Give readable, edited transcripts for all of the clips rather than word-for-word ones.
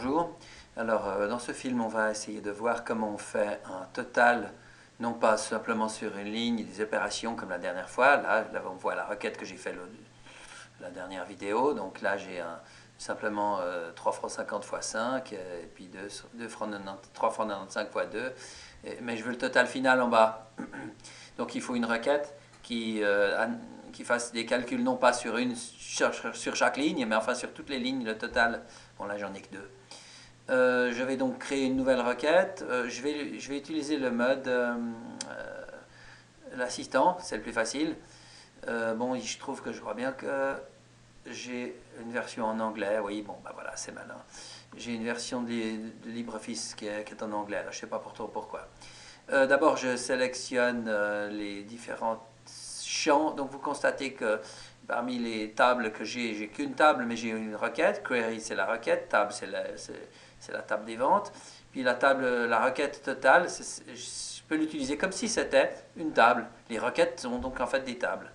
bonjour. Alors, dans ce film, on va essayer de voir comment on fait un total, non pas simplement sur une ligne, des opérations comme la dernière fois. Là on voit la requête que j'ai fait la dernière vidéo. Donc là, j'ai simplement 3 francs 50 x 5, et puis 3 francs 95 x 2. Mais je veux le total final en bas. Donc il faut une requête qui fasse des calculs non pas sur chaque ligne, mais enfin sur toutes les lignes, le total. Bon, là j'en ai que deux. Je vais donc créer une nouvelle requête. Je vais utiliser le mode l'assistant, c'est le plus facile. Bon, je trouve que je crois bien que j'ai une version en anglais. Oui, bon, bah voilà, c'est malin. J'ai une version de LibreOffice qui est en anglais. Là, je ne sais pas pourquoi. D'abord, je sélectionne les différents champs. Donc, vous constatez que parmi les tables que j'ai qu'une table, mais j'ai une requête. Query, c'est la requête. Table, c'est la table des ventes. Puis la requête totale, je peux l'utiliser comme si c'était une table. Les requêtes sont donc en fait des tables,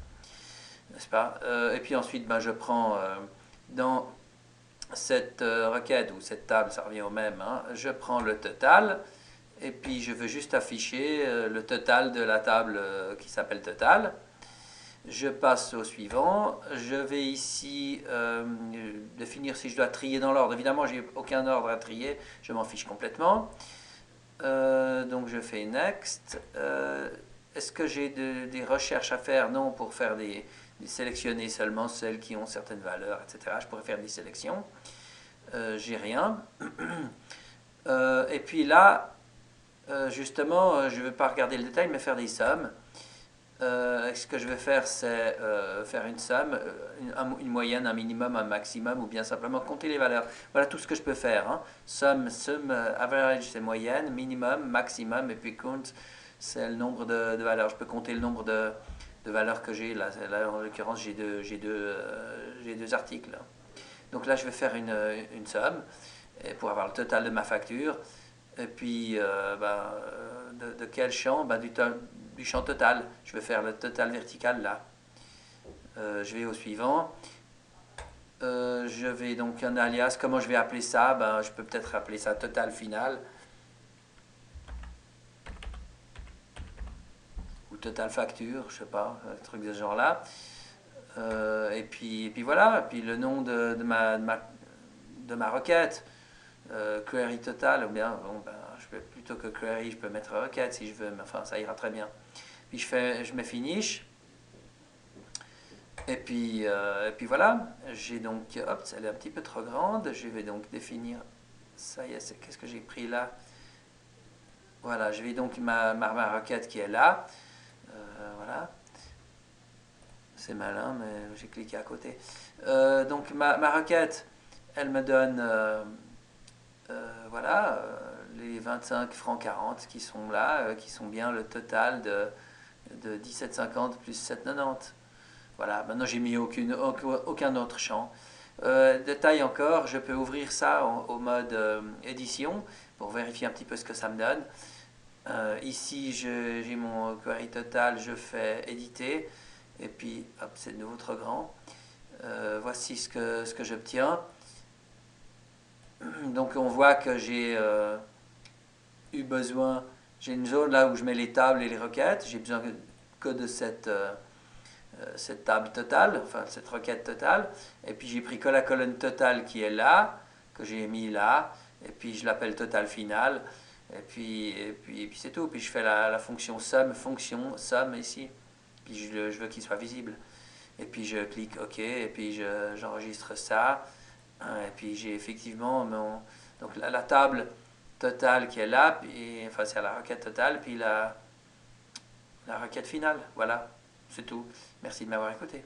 n'est-ce pas? Et puis ensuite, ben, je prends dans cette requête ou cette table, ça revient au même, hein, je prends le total. Et puis je veux juste afficher le total de la table qui s'appelle total. Je passe au suivant. Je vais ici définir si je dois trier dans l'ordre. Évidemment, j'ai aucun ordre à trier. Je m'en fiche complètement. Donc je fais Next. Est-ce que j'ai des recherches à faire? Non, pour faire sélectionner seulement celles qui ont certaines valeurs, etc. Je pourrais faire des sélections. J'ai rien. Et puis là, justement, je ne vais pas regarder le détail, mais faire des sommes. Ce que je vais faire, c'est faire une somme, une moyenne, un minimum, un maximum, ou bien simplement compter les valeurs. Voilà tout ce que je peux faire. Hein. Somme, average, c'est moyenne, minimum, maximum, et puis count, c'est le nombre de valeurs. Je peux compter le nombre de valeurs que j'ai. Là, en l'occurrence, j'ai deux articles. Donc là, je vais faire une somme pour avoir le total de ma facture. Et puis, de quel champ? Du champ total. Je vais faire le total vertical là. Je vais au suivant. Je vais donc un alias. Comment je vais appeler ça? Je peux peut-être appeler ça total final. Ou total facture, je sais pas, un truc de ce genre-là. Et puis voilà. Et puis le nom de ma requête. Query total, ou bien, plutôt que query, je peux mettre requête si je veux, mais enfin, ça ira très bien. Puis je mets finish. Et puis voilà, j'ai donc, hop, elle est un petit peu trop grande. Je vais donc définir, ça y est, qu'est-ce que j'ai pris là? Voilà, je vais donc ma requête qui est là. Voilà. C'est malin, mais j'ai cliqué à côté. Donc ma requête, elle me donne voilà, les 25 francs 40 qui sont là, qui sont bien le total de 17,50 plus 7,90. Voilà, maintenant j'ai mis aucun autre champ. Détail encore, je peux ouvrir ça au mode édition pour vérifier un petit peu ce que ça me donne. Ici j'ai mon query total, je fais éditer, et puis hop, c'est de nouveau trop grand. Voici ce que j'obtiens. Donc on voit que j'ai eu besoin, j'ai une zone là où je mets les tables et les requêtes, j'ai besoin que de cette table totale, enfin cette requête totale, et puis j'ai pris que la colonne totale qui est là, que j'ai mis là, et puis je l'appelle total final, et puis c'est tout, puis je fais la fonction somme ici, puis je veux qu'il soit visible, et puis je clique OK, et puis j'enregistre ça. Et puis j'ai effectivement donc la table totale qui est là, puis, enfin c'est la requête totale, puis la requête finale. Voilà, c'est tout. Merci de m'avoir écouté.